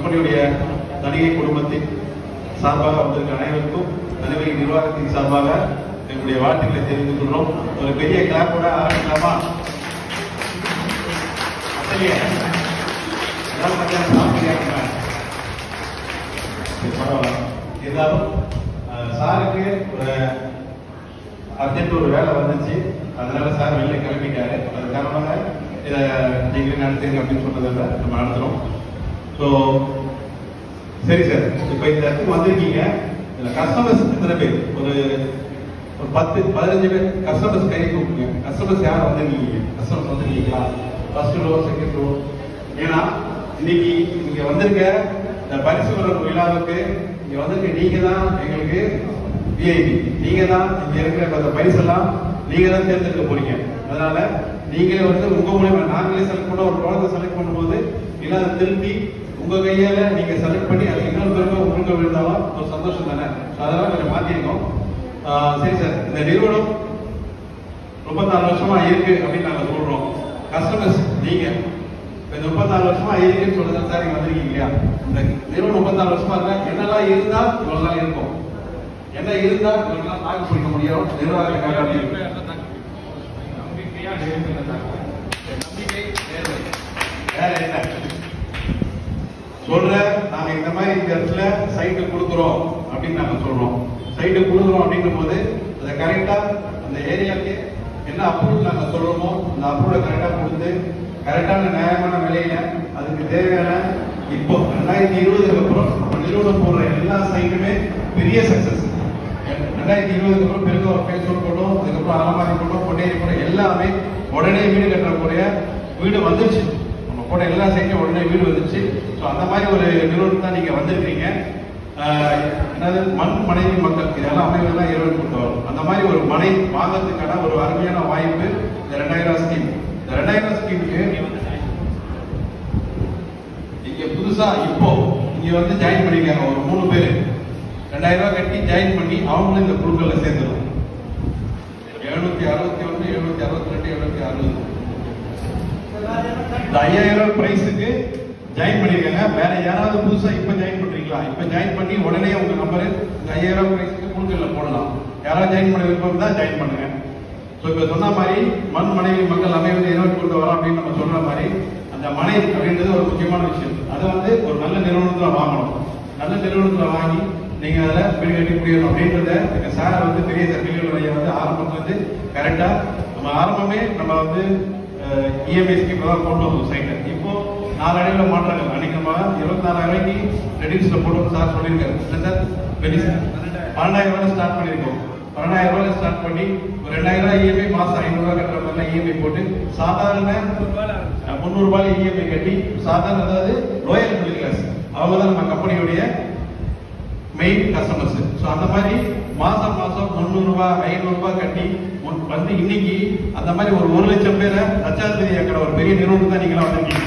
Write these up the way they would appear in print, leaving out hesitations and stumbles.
கம்பெனியுடைய தனிகை குடும்பத்தின் சார்பாக வந்திருக்க அனைவருக்கும் தனிகை நிர்வாகத்தின் சார்பாக எங்களுடைய வாழ்த்துக்களை தெரிவித்துக் கொள்கிறோம். ஒரு பெரிய கிளாப்போட ஆரம்பிக்கலாமா? இருந்தாலும் சாருக்கு ஒரு அர்ஜென்ட் ஒரு வேலை வந்துச்சு, அதனால சார் வெளில கிளம்பிட்டாரு. அது காரணமாக இதை நீங்களே நடத்துங்க அப்படின்னு சொன்னதில்ல நம்ம நடத்துறோம். ஸோ சரி சார், இப்போ இந்த இடத்துக்கு வந்திருக்கீங்க. இதில் கஸ்டமர்ஸ் எத்தனை பேர்? ஒரு 10-15 பேர் கஸ்டமர்ஸ் கை கூப்பிடுங்க. கஸ்டமர்ஸ் யார் வந்திருக்கீங்க? கஸ்டமர்ஸ் வந்திருக்கீங்களா? First row, second row. ஏன்னா இன்னைக்கு இங்க வந்திருக்க இந்த பரிசு வழங்கும் விழாவுக்கு இங்க வந்திருக்க நீங்க தான் எங்களுக்கு விஐபி. நீங்க தான் இங்க இருக்கிற அந்த பரிசெல்லாம் நீங்க தான் தேர்ந்தெடுக்க போறீங்க. அதனால நீங்களே வந்து உங்க மூலமா நாங்களே செலக்ட் பண்ண ஒரு குழந்தை செலக்ட் பண்ணும்போது இல்லாத திருப்பி உங்க கையால நீங்க செலக்ட் பண்ணி அது இன்னொரு பேருக்கு உங்களுக்கு விழுந்தாலும் ஒரு சந்தோஷம் தானே. அதெல்லாம் கொஞ்சம் மாத்திருக்கோம். சரி சார், இந்த நிறுவனம் 34 வருஷமா இருக்கு அப்படின்னு நாங்க சொல்றோம். கஸ்டமர்ஸ் நீங்க இந்த 34 வருஷமா இருக்குன்னு சொல்றது சார், இங்க வந்திருக்கீங்க இல்லையா? இந்த நிறுவனம் 34 வருஷமா இருக்கா? என்னெல்லாம் இருந்தா இவ்வளவு நாள் இருக்கும், என்ன இருந்தா இவ்வளவு நாள் தாக்கு பிடிக்க முடியும்? நிர்வாகத்துக்காக வேற என்ன சொல்ற? நாங்க இந்த மாதிரி இந்த இடத்துல சைட்டு கொடுக்குறோம் அப்படின்னு நாங்க சொல்றோம். சைட்டு கொடுக்குறோம் அப்படின்னும் போது அதை கரெக்டா அந்த ஏரியாவுக்கு என்ன அப்ரூவல் நாங்க சொல்றோமோ அந்த அப்ரூவலை கரெக்டா கொடுத்து கரெக்டான நியாயமான விலையில அதுக்கு தேவையான இப்போ 2020க்கு அப்புறம் நம்ம நிறுவனம் போடுற எல்லா சைட்டுமே பெரிய சக்சஸ். 2020க்கு அப்புறம் பெருக்க ஒரு பேஸ்புக் போட்டோம், அதுக்கப்புறம் அலமாரி போட்டோம், பொன்னேரி போட்டோம், எல்லாமே உடனே வீடு கட்டக்கூடிய வீடு வந்துருச்சு. நம்ம போட்ட எல்லா சைட்டும் உடனே வீடு வந்துருச்சு. ஸோ அந்த மாதிரி ஒரு நிறுவனம் தான் நீங்க வந்திருக்கீங்க. என்னது மண் மனைவி மக்கள் இதெல்லாம் அமைவெல்லாம் இறைவன் கொண்டு வரும். அந்த மாதிரி ஒரு மனை வாங்கறதுக்கான ஒரு அருமையான வாய்ப்பு இந்த 2000 ஸ்கீம். இந்த 2000 ஸ்கீமுக்கு இங்க புதுசா இப்போ இங்க வந்து ஜாயின் பண்ணிருக்காங்க ஒரு 3 பேர். 2000 ரூபாய் கட்டி ஜாயின் பண்ணி அவங்களும் இந்த குழுக்கள்ல சேர்ந்துடும். 761, 762, 760. இந்த 5000 ரூபாய் பிரைஸுக்கு ஜாயின் பண்ணிருக்காங்க. வேற யாராவது புதுசா இப்ப ஜாயின் பண்றீங்களா? இப்ப ஜாயின் பண்ணி உடனே உங்க நம்பரு இந்த 5000 ரூபாய் பிரைஸுக்கு குழுக்கள்ல போடலாம். யாராவது ஜாயின் பண்ண விருப்பம் தான் ஜாயின் பண்ணுங்க. ஸோ இப்ப சொன்ன மாதிரி மண் மனைவி மக்கள் அமைவது இறைவன் கொண்டு வரோம் அப்படின்னு நம்ம சொல்ற மாதிரி அந்த மனை அப்படின்றது ஒரு முக்கியமான விஷயம். அதை வந்து ஒரு நல்ல நிறுவனத்துல வாங்கணும். நல்ல நிறுவனத்துல வாங்கி நீங்க அதில் வீடு கட்டி முடியணும் அப்படின்றத எங்க சார் வந்து பெரிய சர்க்கிள் ஐயா வந்து ஆரம்பத்துல இருந்து கரெக்டா நம்ம ஆரம்பமே நம்ம வந்து இஎம்ஐ ஸ்கீம் தான் கொண்டு வந்தோம் சைட்டை. இப்போ 4 அடைவில் மாற்றாங்க. அன்னைக்கு நம்ம 24,000 ரூபாய்க்கு ரெடியூஸ்ல போட்டோம் சார் சொல்லியிருக்காரு. இல்லை சார், 12,000 ரூபாய் ஸ்டார்ட் பண்ணியிருக்கோம். 12,000 ரூபாய் ஸ்டார்ட் பண்ணி ஒரு 2,000 ரூபாய் இஎம்ஐ மாசம் 500 ரூபாய் கட்டுற மாதிரிலாம் இஎம்ஐ போட்டு சாதாரண 300 ரூபாய் இஎம்ஐ கட்டி சாதாரண, அதாவது லோயர் மிடில் கிளாஸ் அவங்க தான் நம்ம கம்பெனியுடைய மெயின் கஸ்டமர்ஸ். ஸோ அந்த மாதிரி மாசம் 300 ரூபாய் 500 ரூபாய் கட்டி வந்து இன்னைக்கு அந்த மாதிரி ஒரு 1 லட்சம் பேரை லட்சாதிபதி ஆக்கிற ஒரு பெரிய நிறுவனம் தான் நீங்களாம் வந்திருக்கீங்க.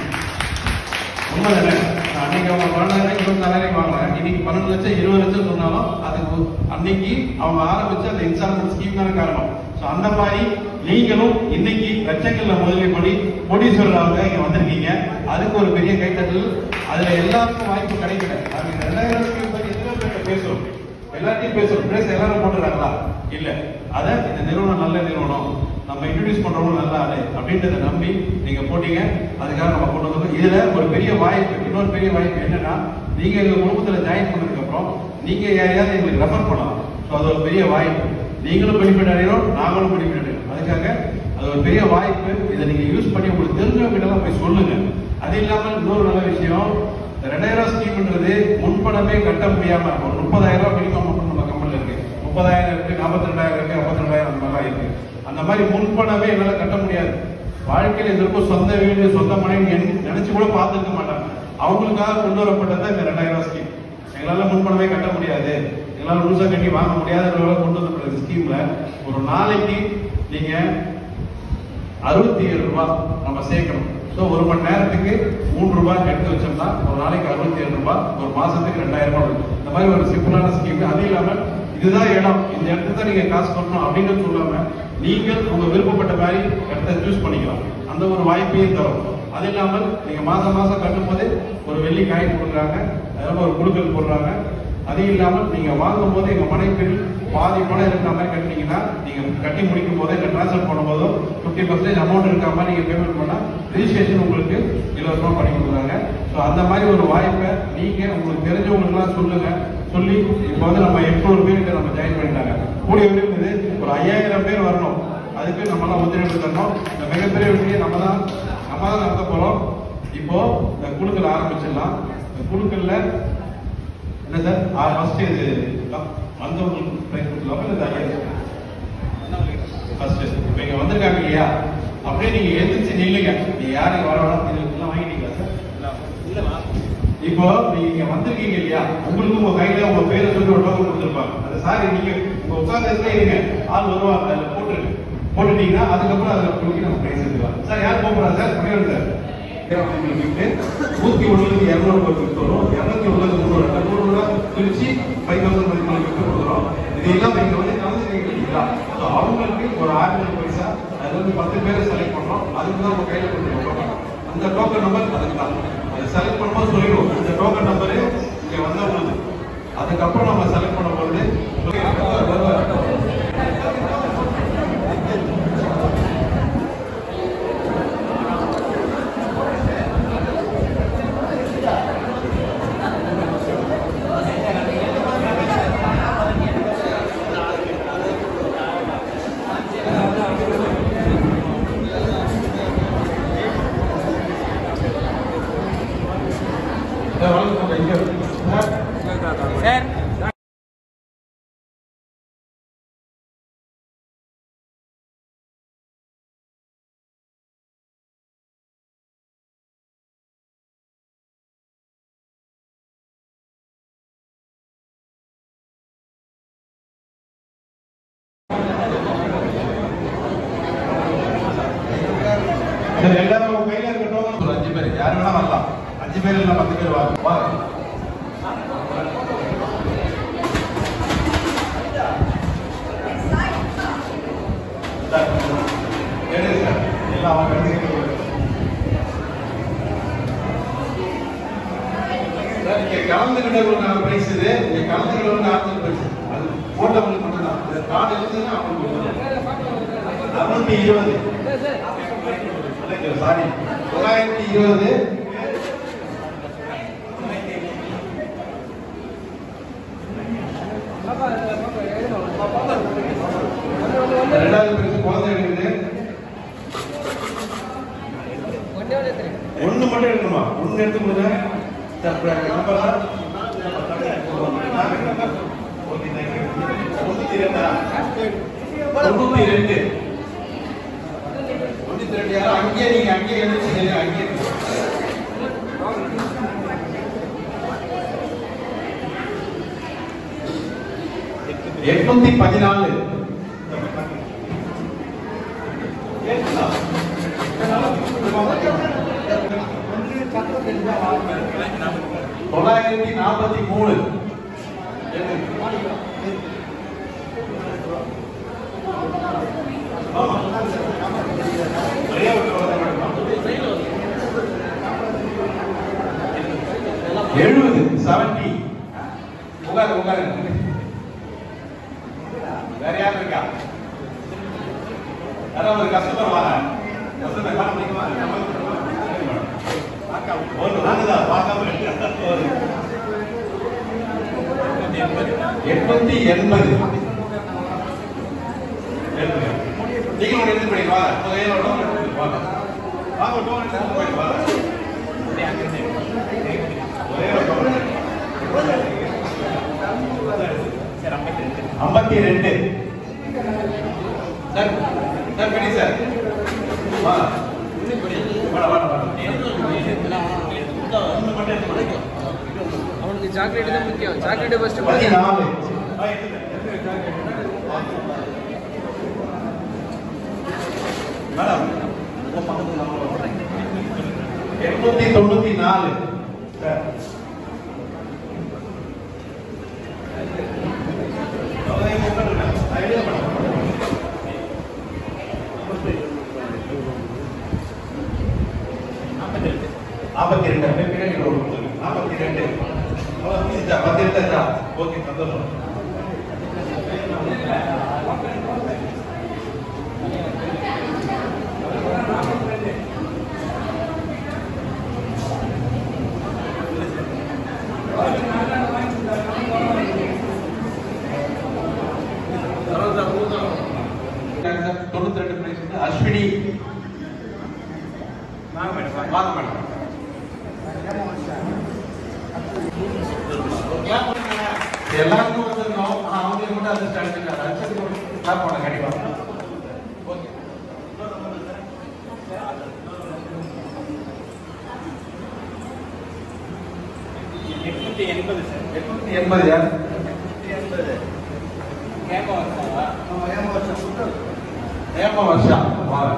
உண்மை தானே? அன்னைக்கு அவங்க 12,000 24,000 வாங்கலாம். இன்னைக்கு 12 லட்சம் 20 லட்சம் சொன்னாலும் அதுக்கு அன்னைக்கு அவங்க ஆரம்பிச்ச அந்த இன்ஸ்டால்மெண்ட் ஸ்கீம் தானே காரணம். ஸோ அந்த மாதிரி நீங்களும் இன்னைக்கு லட்சங்கள்ல முதலீடு பண்ணி கோடீஸ்வரராக இங்க வந்திருக்கீங்க. அதுக்கு ஒரு பெரிய கைத்தட்டல். அதுல எல்லாருக்கும் வாய்ப்பு கிடைக்கல. அது 2000 ஸ்கீம் பத்தி பேசுறோம், எல்லாத்தையும் பேசுறோம். பேச எல்லாரும் போட்டுறாங்களா? இல்ல. அத இந்த நிறுவனம் நல்ல நிறுவனம், நம்ம இன்ட்ரோடியூஸ் பண்றவங்க நல்லா ஆளு அப்படின்றத நம்பி நீங்க போட்டீங்க. அதுக்காக நம்ம கொண்டு வந்தோம். இதுல ஒரு பெரிய வாய்ப்பு, இன்னொரு பெரிய வாய்ப்பு என்னன்னா, நீங்க எங்க குடும்பத்துல ஜாயின் பண்ணதுக்கு அப்புறம் நீங்க யாரையாவது எங்களுக்கு ரெஃபர் பண்ணலாம். ஸோ அது ஒரு பெரிய வாய்ப்பு. நீங்களும் பெனிஃபிட் அடைகிறோம், நாங்களும் பெனிஃபிட் அடைகிறோம். அதுக்காக அது ஒரு பெரிய வாய்ப்பு. இதை நீங்க யூஸ் பண்ணி உங்களுக்கு தெரிஞ்சவங்க கிட்ட போய் சொல்லுங்க. அது இல்லாமல் இன்னொரு நல்ல விஷயம், 2000 ஸ்கீம்ன்றது முன்பணமே கட்ட முடியாம ஒரு 30,000 ரூபாய் மினிமம் மட்டும் நம்ம கம்பெனில இருக்கு. 30,000 இருக்கு, 42,000 இருக்கு, 52,000 அந்த மாதிரி இருக்கு. அந்த மாதிரி முன்பணமே என்னால கட்ட முடியாது. வாழ்க்கையில் எதற்கும் சொந்த வீடு சொந்த மனைவி நினைச்சு கூட பார்த்துருக்க மாட்டாங்க. அவங்களுக்காக கொண்டு வரப்பட்டது இந்த 2000 ஸ்கீம். எங்களால முன்பணமே கட்ட முடியாது, எங்களால முழுசா கட்டி வாங்க முடியாத கொண்டு வரப்பட்ட ஸ்கீம்ல ஒரு நாளைக்கு நீங்க 67 ரூபாய் நம்ம சேர்க்கணும். ஸோ ஒரு மணி நேரத்துக்கு 3 ரூபாய் எடுத்து வச்சோம்னா ஒரு நாளைக்கு 67 ரூபாய், ஒரு மாசத்துக்கு 2000 ரூபாய். இந்த மாதிரி ஒரு சிம்பிளான ஸ்கீம். அது இல்லாமல் இதுதான் இடம், இந்த இடத்துல தான் நீங்க காசு கட்டணும் அப்படின்னு சொல்லாம நீங்கள் உங்க விருப்பப்பட்ட மாதிரி இடத்த சூஸ் பண்ணிக்கலாம். அந்த ஒரு வாய்ப்பையும் தரும். அது இல்லாமல் நீங்க மாசம் மாசம் கட்டும் போது ஒரு வெள்ளி காயின் கொடுக்குறாங்க, அதனால ஒரு குழுக்கள் போடுறாங்க. அது இல்லாமல் நீங்க வாங்கும் போது எங்க மனைப்பில் பாதி பணம் இருக்கிற மாதிரி கட்டினீங்கன்னா நீங்க கட்டி முடிக்கும் போதோ இல்லை டிரான்ஸ்ஃபர் பண்ணும்போதோ 50% அமௌண்ட் இருக்கிற மாதிரி நீங்க பேமெண்ட் பண்ணா ரிஜிஸ்ட்ரேஷன் உங்களுக்கு இலவசமா பண்ணி கொடுக்குறாங்க. ஸோ அந்த மாதிரி ஒரு வாய்ப்பை நீங்க உங்களுக்கு தெரிஞ்சவங்களுக்குலாம் சொல்லுங்க. சொல்லி இப்போ வந்து நம்ம 800 பேருக்கு நம்ம ஜாயின் பண்ணிட்டாங்க. கூடிய விரும்புது ஒரு 5000 பேர் வரணும். அதுக்கு நம்ம எல்லாம் ஒத்துழைப்பு தரணும். இந்த மிகப்பெரிய வெற்றியை நம்ம தான் நடத்த போறோம். இப்போ இந்த குழுக்கள் ஆரம்பிச்சிடலாம். இந்த குழுக்கள்ல என்ன சார் ஃபர்ஸ்ட் இது வந்தவங்களுக்கு பிரைஸ் கொடுக்கலாமா இல்லை ஃபர்ஸ்ட் இப்போ இங்க வந்திருக்காங்க இல்லையா, அப்படியே நீங்க எதிர்த்து நில்லுங்க. நீங்க யாருக்கு வர வேணாம், இதெல்லாம் வாங்கிட்டீங்களா சார்? இப்போ நீங்க வந்திருக்கீங்க இல்லையா, உங்களுக்கு உங்க கையில உங்க பேரை சொல்லி ஒரு டோக்கன் கொடுத்துருப்பாங்க. அது சாரி நீங்க உங்க உட்கார்ந்து இருங்க, ஆள் வருவாங்க, அதில் போட்டுட்டீங்கன்னா அதுக்கப்புறம் அதில் கொடுக்க நம்ம பிரைஸ் எடுத்துக்கலாம். சார் யார் போகிறா சார்? புரியுது சார். 101 200 கிஃப்ட் வரும், 200 300 பிரிச்சு 5000 மதிப்புள்ள கிஃப்ட் கொடுக்குறோம். இதெல்லாம் நீங்க வந்து கலந்துருக்கீங்களா, அவங்களுக்கு ஒரு 600 பைசா அது வந்து 10 பேரை செலக்ட் பண்றோம். அதுக்கு தான் உங்க கையில கொடுத்துருக்கோம். அந்த டோக்கன் நம்பர் அதுக்கு தான் அதை செலக்ட் பண்ணும்போது சொல்லிடுவோம். இந்த டோக்கன் நம்பரு இங்க வந்தவங்களுக்கு. அதுக்கப்புறம் நம்ம செலக்ட் பண்ண போறது எல்லாரும் கையில இருக்கட்டும். ஒரு 5 பேர் யாரு வேணா வரலாம். 5 பேர் இல்ல 10 பேர் வாங்க. எல்லாம் அவங்க கலந்துகிட்டவங்களுக்கான பிரைஸ் இது. நீங்க கலந்துகிட்டவங்க ஆர்டர் பிரைஸ் அது போட்டவங்களுக்கு மட்டும்தான். இந்த கார்டு இருந்துன்னா அவங்களுக்கு 620 சாரி 920 ரெண்டாவது பிரிச்சு குழந்தை எடுக்குது. ஒண்ணு மட்டும் எடுக்கணுமா? ஒண்ணு எடுத்து கொடுங்க. அங்கே நீங்க அங்கே எழுதிச்சு அங்கே 814 943 70 உட்காரு வேற யாரு இருக்கா? யாராவது ஒரு கஸ்டமர் வாங்க. கஸ்டமர் கால் பண்ணிக்குமா? ஒரு நாங்கதா பார்க்காம 880 நீங்க ஒன்று எடுத்து போய் வாங்க. வாங்க வாங்க டோன் எடுத்து போய் வாங்க. ஒரே ஒரு டோன் 52 சார் சார் கடி சார் வா அவனுக்கு சாக்லேட் தான் முக்கியம். சாக்லேட் ஃபர்ஸ்ட் 14 மேடம் 894 சார் 895 42 அப்படியே பின்னாடி ரோல் கொடுங்க. 42 10 எடுத்தாச்சா? ஓகே, சந்தோஷம். அஸ்வினி வாங்க மேடம். எல்லாருக்கும் வந்துருக்கோம். அவங்களுக்கு மட்டும் அது ஸ்டார்ட் ஸ்டார்ட் பண்ண கண்டிப்பா. Okay, 880 sir. 880 யார்? 880 ஏமா வருஷம் வாங்க.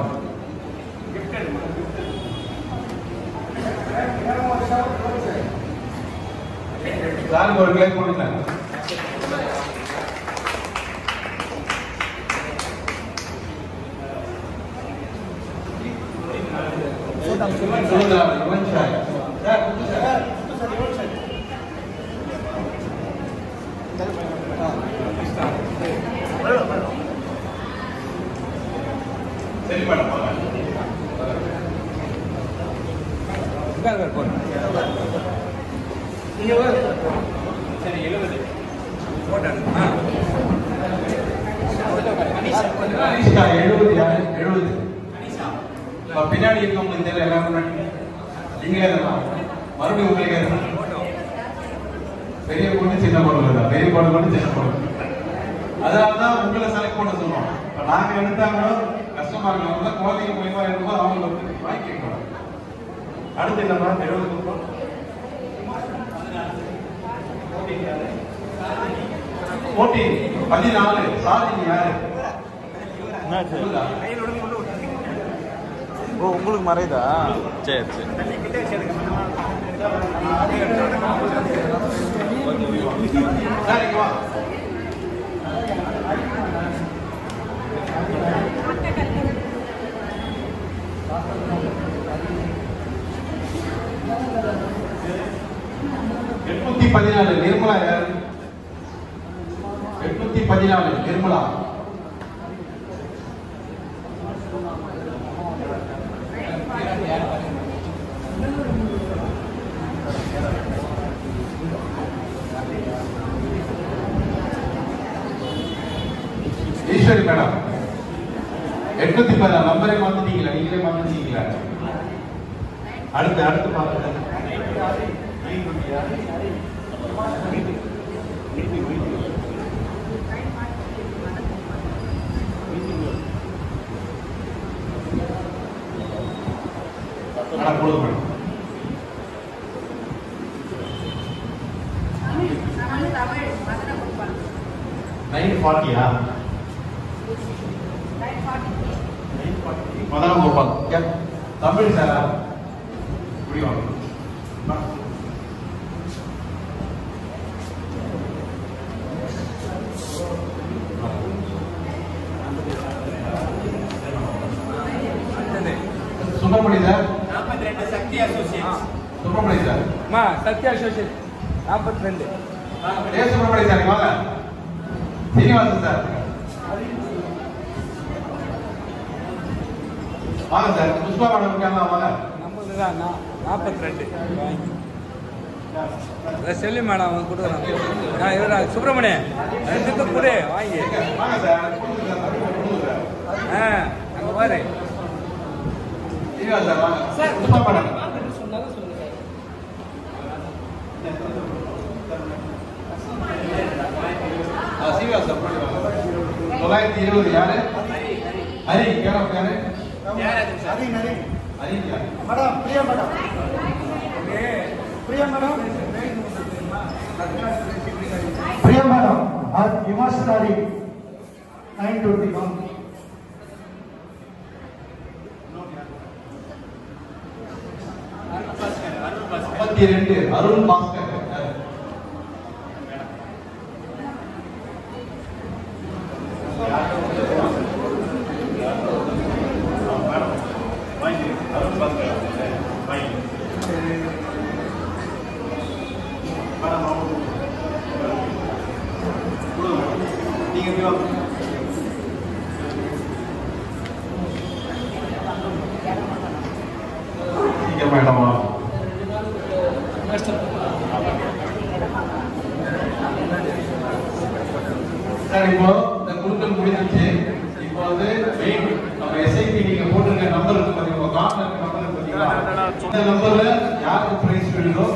சார் ஒரு கிளாஸ் கொடுங்க. சரி மேடம் சரி 70 பின்னாடி இருக்கவங்களுக்கு தெரியல. எல்லாரும் நீங்களே தான் மறுபடியும் உங்களுக்கே பெரிய பொண்ணு சின்ன பொண்ணு, பெரிய பொண்ணு சின்ன பொண்ணு. அதனாலதான் உங்களை செலக்ட் பண்ண சொல்லுவோம். இப்ப நாங்க எடுத்தாங்களோ கஷ்டமா இருக்கவங்க குழந்தைங்க மூலியமா இருக்கும்போது அவங்க வாங்கி கேட்கணும். அடுத்து என்னமா 70 போட்டி 14 சாதி யாரு? ஓ, உங்களுக்கு மறையுதா? சரி சரி. சரிங்க. நிர்மலா யாரு? 814 நிர்மலா. ஈஸ்வரி மேடம் 814 நம்பரே மாத்திட்டீங்களா? நீங்களே மாத்திட்டீங்களா? அடுத்து பாருங்க. மதன கோபால் தமிழ் சாரா? புரியும். Subramani sir 42 Sakthi associates. Subramani sir Sathya associate 42. Subramani sir வாங்க. சீனிவாசன் சார் வாங்க சார். புஷ்பா மேடம் இருக்காங்க வாங்க. நம்மளுக்கு தான் 42. செல்லி மேடம் அவங்க கொடுக்குறாங்க. சுப்பிரமணியன் ரெண்டுக்கு கூட வாங்கி வாங்க சார். அங்கே பாரு. சீனிவாசன் சார் வாங்க சார். புஷ்பா மேடம் சொன்னாலும் சொல்லுங்க. சீனிவாசன் 920 யாரு? ஹரி யாரு? Madam Priya madam. Priya madam. Priya madam இமாஸ்தாரி 921. 52 அருண் பாஸ்கர். நீங்க மேடமா சார் இப்போ இந்த குழுக்கள் முடிஞ்சிருச்சு. இப்போ வந்து நம்ம எஸ்ஐபி நீங்க போட்டிருக்க நம்பர் இருக்கு பாத்தீங்களா, கார்னர் நம்பர் இருக்கு பாத்தீங்களா, இந்த நம்பர்ல யாருக்கு பிரைஸ் விழுதோ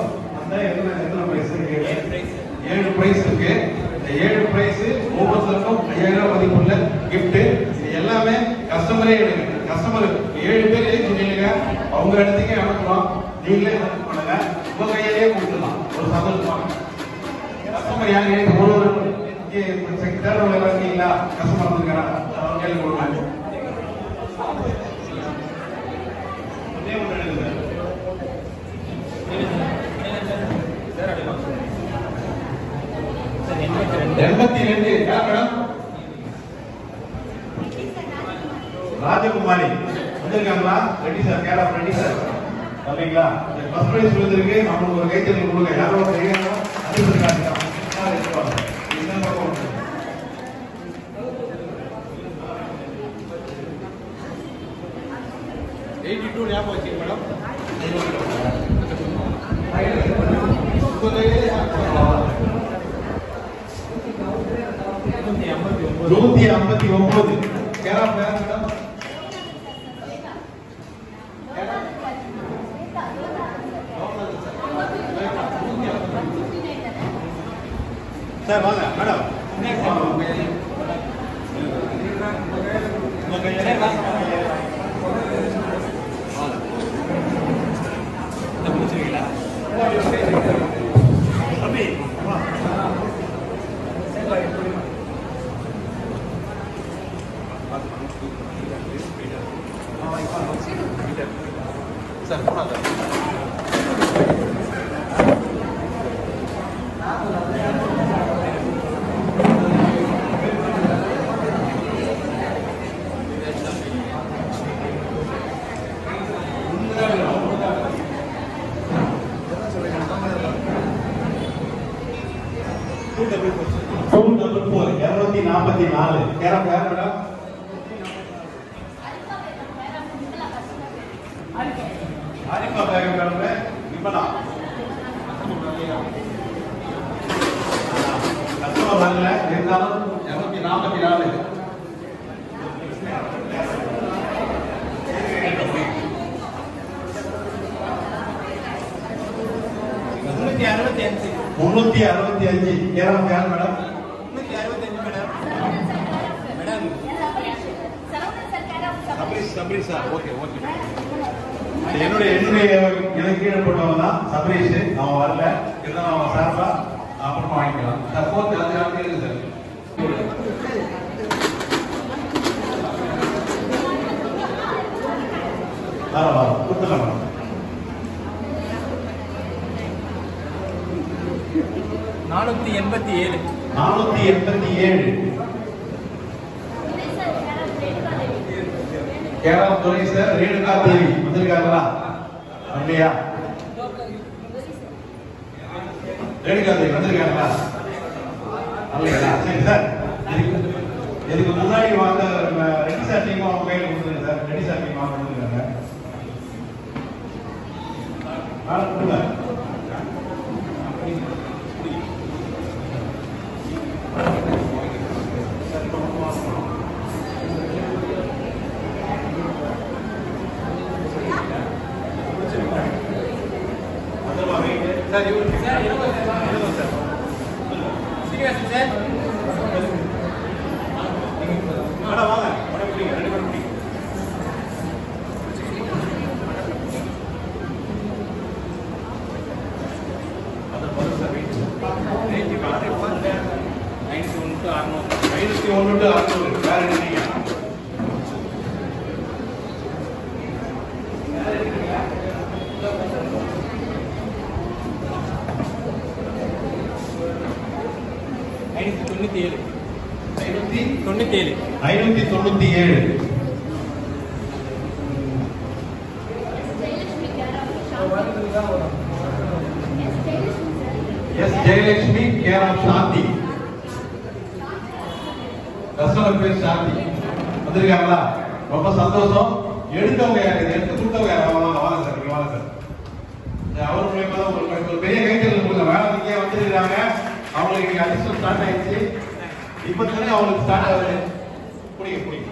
அந்த எத்தனை பிரைஸ் இருக்கு? 7 பிரைஸ் இருக்கு. இந்த 7 பிரைஸ் ஒவ்வொருத்தருக்கும் 5000 மதிப்புள்ள gift. இது எல்லாமே கஸ்டமரே எடுங்க. கஸ்டமர் 7 பேர் எழுதி சொன்னீங்க, அவங்க இடத்துக்கே அனுப்பலாம். நீங்களே செலக்ட் பண்ணுங்க, உங்க கையிலேயே கொடுத்துடலாம். ஒரு சந்தோஷமா கஸ்டமர் யாரு ஒரு செக்டர் இருக்கீங்களா, கஸ்டமர் வந்துருக்காரா, அவங்க கையில் கொடுக்கலாம். ஒண்ணே ஒன்று எழுதுங்க. ராஜகுமாரி வந்திருக்காங்களா? Reddy sir, care of Reddy sir வரீங்களா? ஃபர்ஸ்ட் பிரைஸ் விழுந்திருக்கு. நம்மளுக்கு ஒரு கைத்தறி கொடுங்க. யாரோ தெரியாம அனுப்பிச்சிருக்காங்க. 82 ஞாபகம் வச்சுங்க madam. 159 care of madam. Sir வாங்க மேடம். சார் போனா எனக்கு கீழே போட்டவங்க தான் சபரீஷ். அவன் வரல, இருந்தாலும் அவன் சார்பா அப்புறமா வாங்கிக்கலாம். சார் போர்த்து அது இருக்கு சார். வர கொடுத்துடலாம் மேடம். 487 கேரளா துறை சார். ரேணுகா தேவி வந்திருக்காங்களா? இல்லையா? ரேணுகா தேவி வந்திருக்காங்களா? இல்லையா? சரி சார், இதுக்கு முன்னாடி வாங்க ரெடி சார் டீம் அவங்க கையில் கொடுத்துருங்க சார். ரெடி சார் டீம் வாங்க கொடுத்துருக்காங்க. கொடுங்க. சார் இவரு சார் சீனிவாசன் சார் மேடம் வாங்க. மேடம் பிடிங்க, 2 பேரும் பிடிங்க. அது போதும் சார். வெயிட் 91 to 600 வேற என்னீங்க? S Jayalakshmi care of Shanthi. Customer பேர் சாந்தி வந்திருக்காங்களா? ரொம்ப சந்தோஷம். எடுத்தவங்க யாரு? எடுத்து கொடுத்தவங்க யாரு? வாங்க வாங்க சார், நீங்க வாங்க சார். அவர் மூலமா தான் உங்களுக்கு ஒரு பெரிய கைத்தறி கொடுங்க. வேலை நீங்க வந்துருக்காங்க. அவங்களுக்கு அடிஷனல் ஸ்டார்ட் ஆயிடுச்சு. இப்ப தானே அவங்களுக்கு ஸ்டார்ட் ஆகுது. புரியுங்க புரியுங்க.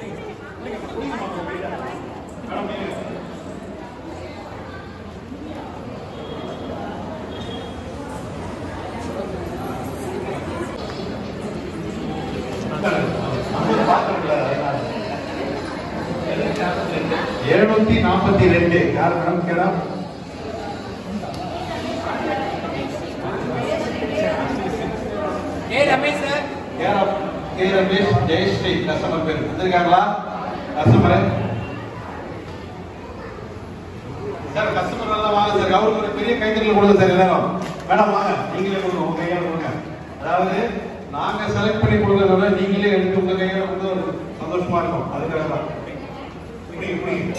₹742 யார் மேடம் கேடா? Ramesh sir. K Ramesh Jayashree customer பேர் வந்திருக்காங்களா? கஸ்டமர் சார், கஸ்டமர் நல்லா வாங்க சார். அவருக்கு ஒரு பெரிய கைத்தறி கொடுங்க சார். எல்லாரும் மேடம் வாங்க, நீங்களே கொடுங்க, உங்க கையால கொடுங்க. அதாவது நாங்க செலக்ட் பண்ணி கொடுக்கறத விட நீங்களே எடுத்து உங்க கையால கொடுத்து ஒரு சந்தோஷமா இருக்கும். அதுக்காக தான். புரியுங்க புரியுங்க.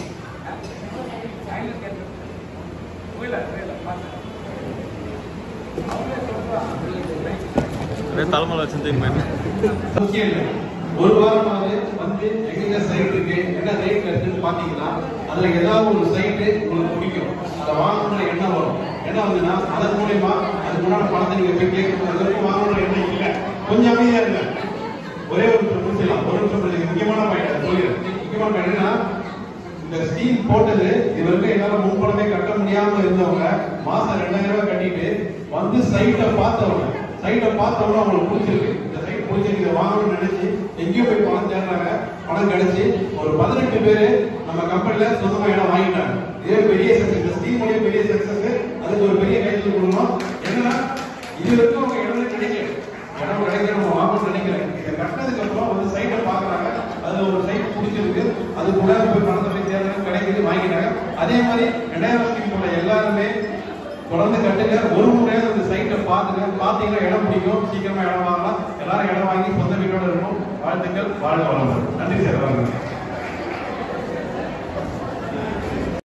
தலைமையில் வச்சிருந்தீங்க முக்கியம் இல்லை. ஒரு வாரமாவது வந்து எங்க சைட் இருக்கு, என்ன ரேட்ல இருக்குன்னு பாத்தீங்கன்னா அதுல ஏதாவது ஒரு சைட்டு உங்களுக்கு பிடிக்கும். அதை வாங்கணும்னு எண்ணம் வரும். என்ன வந்துன்னா அதன் மூலயமா அதுக்கு முன்னாடி பணத்தை நீங்க போய் கேட்கணும். அதுக்கு வாங்கணும்னு எண்ணம் இல்லை. கொஞ்சம் அமைதியா இருங்க. ஒரே ஒரு நிமிஷம் முடிச்சிடலாம். ஒரு நிமிஷம் முக்கியமான பாயிண்ட் சொல்லிடுறேன். முக்கியமான பாயிண்ட் என்னன்னா, இந்த ஸ்கீம் போட்டது இவருக்கு என்னால முன்பணமே கட்ட முடியாம இருந்தவங்க மாசம் 2000 ரூபாய் கட்டிட்டு வந்து சைட்டை பார்த்தவங்க அவங்களுக்கு பிடிச்சிருக்கு, இந்த சைட் பிடிச்சிருக்கு, இதை வாங்கணும்னு நினைச்சு எங்கேயோ போய் பணம் தேடுறாங்க. பணம் கிடைச்சி ஒரு 18 பேரு நம்ம கம்பெனில சொந்தமா இடம் வாங்கிட்டாங்க. இதே பெரிய சக்சஸ். இந்த ஸ்கீம் பெரிய சக்சஸ். அதுக்கு ஒரு பெரிய கைத்தறி கொடுக்கணும். என்னன்னா இது வரைக்கும் அவங்க இடம் கிடைக்க நம்ம வாங்கணும்னு நினைக்கிறேன். இதை கட்டினதுக்கு அப்புறம் வந்து சைட்டை பாக்குறாங்க. அதுல ஒரு சைட் பிடிச்சிருக்கு, அது கூட போய் பணத்தை போய் தேர்தல் கிடைக்குது, வாங்கிட்டாங்க. அதே மாதிரி 2000 ஸ்கீம் போட்ட எல்லாருமே தொடர்ந்து கட்டுங்க. ஒரு முறையாவது அந்த சைட்டை பாத்துங்க. பாத்தீங்கன்னா இடம் பிடிக்கும், சீக்கிரமா இடம் வாங்கலாம். எல்லாரும் இடம் வாங்கி சொந்த வீட்டோட இருக்கணும். வாழ்த்துக்கள், வாழ்க வளமுடன். நன்றி சார்.